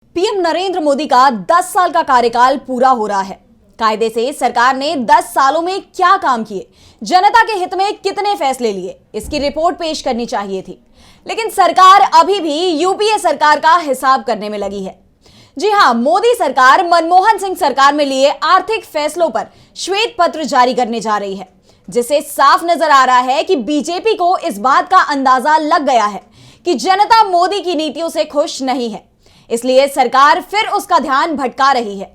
PM Narendra Modi का 10 साल का कार्यकाल पूरा हो रहा है। कायदे से सरकार ने 10 सालों में क्या काम किए, जनता के हित में कितने फैसले लिए, इसकी रिपोर्ट पेश करनी चाहिए थी। लेकिन सरकार अभी भी यूपीए सरकार का हिसाब करने में लगी है। जी हां, मोदी सरकार मनमोहन सिंह सरकार में लिए आर्थिक फैसलों पर श्वेत पत्र जारी करने जा रही है, जिससे साफ नजर आ रहा है कि बीजेपी को इस बात का अंदाजा लग गया है कि जनता मोदी की नीतियों से खुश नहीं है, इसलिए सरकार फिर उसका ध्यान भटका रही है।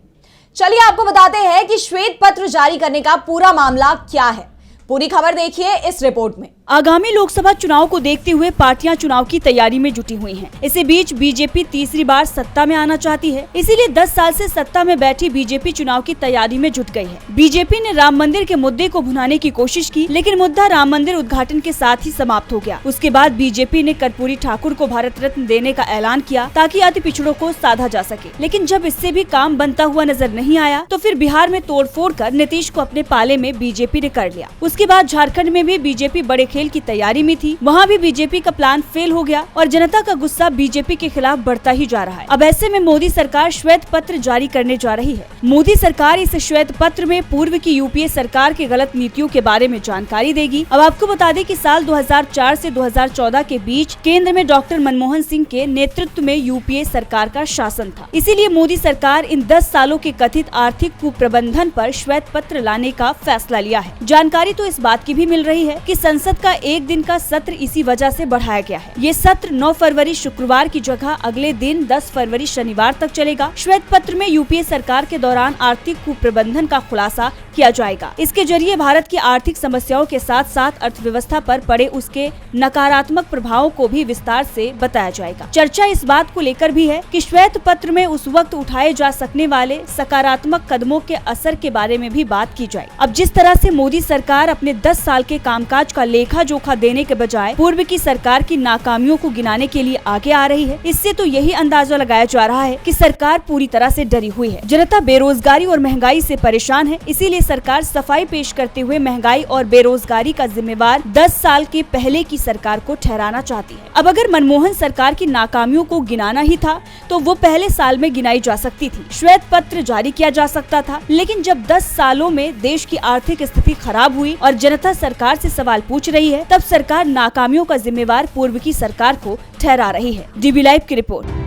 चलिए आपको बताते हैं कि श्वेत पत्र जारी करने का पूरा मामला क्या है। पूरी खबर देखिए इस रिपोर्ट में। आगामी लोकसभा चुनाव को देखते हुए पार्टियां चुनाव की तैयारी में जुटी हुई हैं। इसी बीच बीजेपी तीसरी बार सत्ता में आना चाहती है, इसीलिए 10 साल से सत्ता में बैठी बीजेपी चुनाव की तैयारी में जुट गई है। बीजेपी ने राम मंदिर के मुद्दे को भुनाने की कोशिश की, लेकिन मुद्दा राम मंदिर उद्घाटन के साथ ही समाप्त हो गया। उसके बाद बीजेपी ने कर्पूरी ठाकुर को भारत रत्न देने का ऐलान किया ताकि अति पिछड़ों को साधा जा सके, लेकिन जब इससे भी काम बनता हुआ नजर नहीं आया तो फिर बिहार में तोड़फोड़ कर नीतीश को अपने पाले में बीजेपी ने कर लिया। उसके बाद झारखंड में भी बीजेपी बड़े खेल की तैयारी में थी, वहाँ भी बीजेपी का प्लान फेल हो गया और जनता का गुस्सा बीजेपी के खिलाफ बढ़ता ही जा रहा है। अब ऐसे में मोदी सरकार श्वेत पत्र जारी करने जा रही है। मोदी सरकार इस श्वेत पत्र में पूर्व की यूपीए सरकार की गलत नीतियों के बारे में जानकारी देगी। अब आपको बता दें कि साल 2004 से 2014 के बीच केंद्र में डॉक्टर मनमोहन सिंह के नेतृत्व में यूपीए सरकार का शासन था, इसीलिए मोदी सरकार इन 10 सालों के कथित आर्थिक कुप्रबंधन पर श्वेत पत्र लाने का फैसला लिया है। जानकारी तो इस बात की भी मिल रही है कि संसद का एक दिन का सत्र इसी वजह से बढ़ाया गया है। ये सत्र 9 फरवरी शुक्रवार की जगह अगले दिन 10 फरवरी शनिवार तक चलेगा। श्वेत पत्र में यूपीए सरकार के दौरान आर्थिक कुप्रबंधन का खुलासा किया जाएगा। इसके जरिए भारत की आर्थिक समस्याओं के साथ साथ अर्थव्यवस्था पर पड़े उसके नकारात्मक प्रभावों को भी विस्तार से बताया जाएगा। चर्चा इस बात को लेकर भी है कि श्वेत पत्र में उस वक्त उठाए जा सकने वाले सकारात्मक कदमों के असर के बारे में भी बात की जाए। अब जिस तरह से मोदी सरकार अपने 10 साल के कामकाज का लेखा जोखा देने के बजाय पूर्व की सरकार की नाकामियों को गिनाने के लिए आगे आ रही है, इससे तो यही अंदाजा लगाया जा रहा है कि सरकार पूरी तरह से डरी हुई है। जनता बेरोजगारी और महंगाई से परेशान है, इसीलिए सरकार सफाई पेश करते हुए महंगाई और बेरोजगारी का जिम्मेवार 10 साल के पहले की सरकार को ठहराना चाहती है। अब अगर मनमोहन सरकार की नाकामियों को गिनाना ही था तो वो पहले साल में गिनाई जा सकती थी, श्वेत पत्र जारी किया जा सकता था। लेकिन जब 10 सालों में देश की आर्थिक स्थिति खराब हुई और जनता सरकार से सवाल पूछ रही है, तब सरकार नाकामियों का जिम्मेवार पूर्व की सरकार को ठहरा रही है। डीबी लाइव की रिपोर्ट।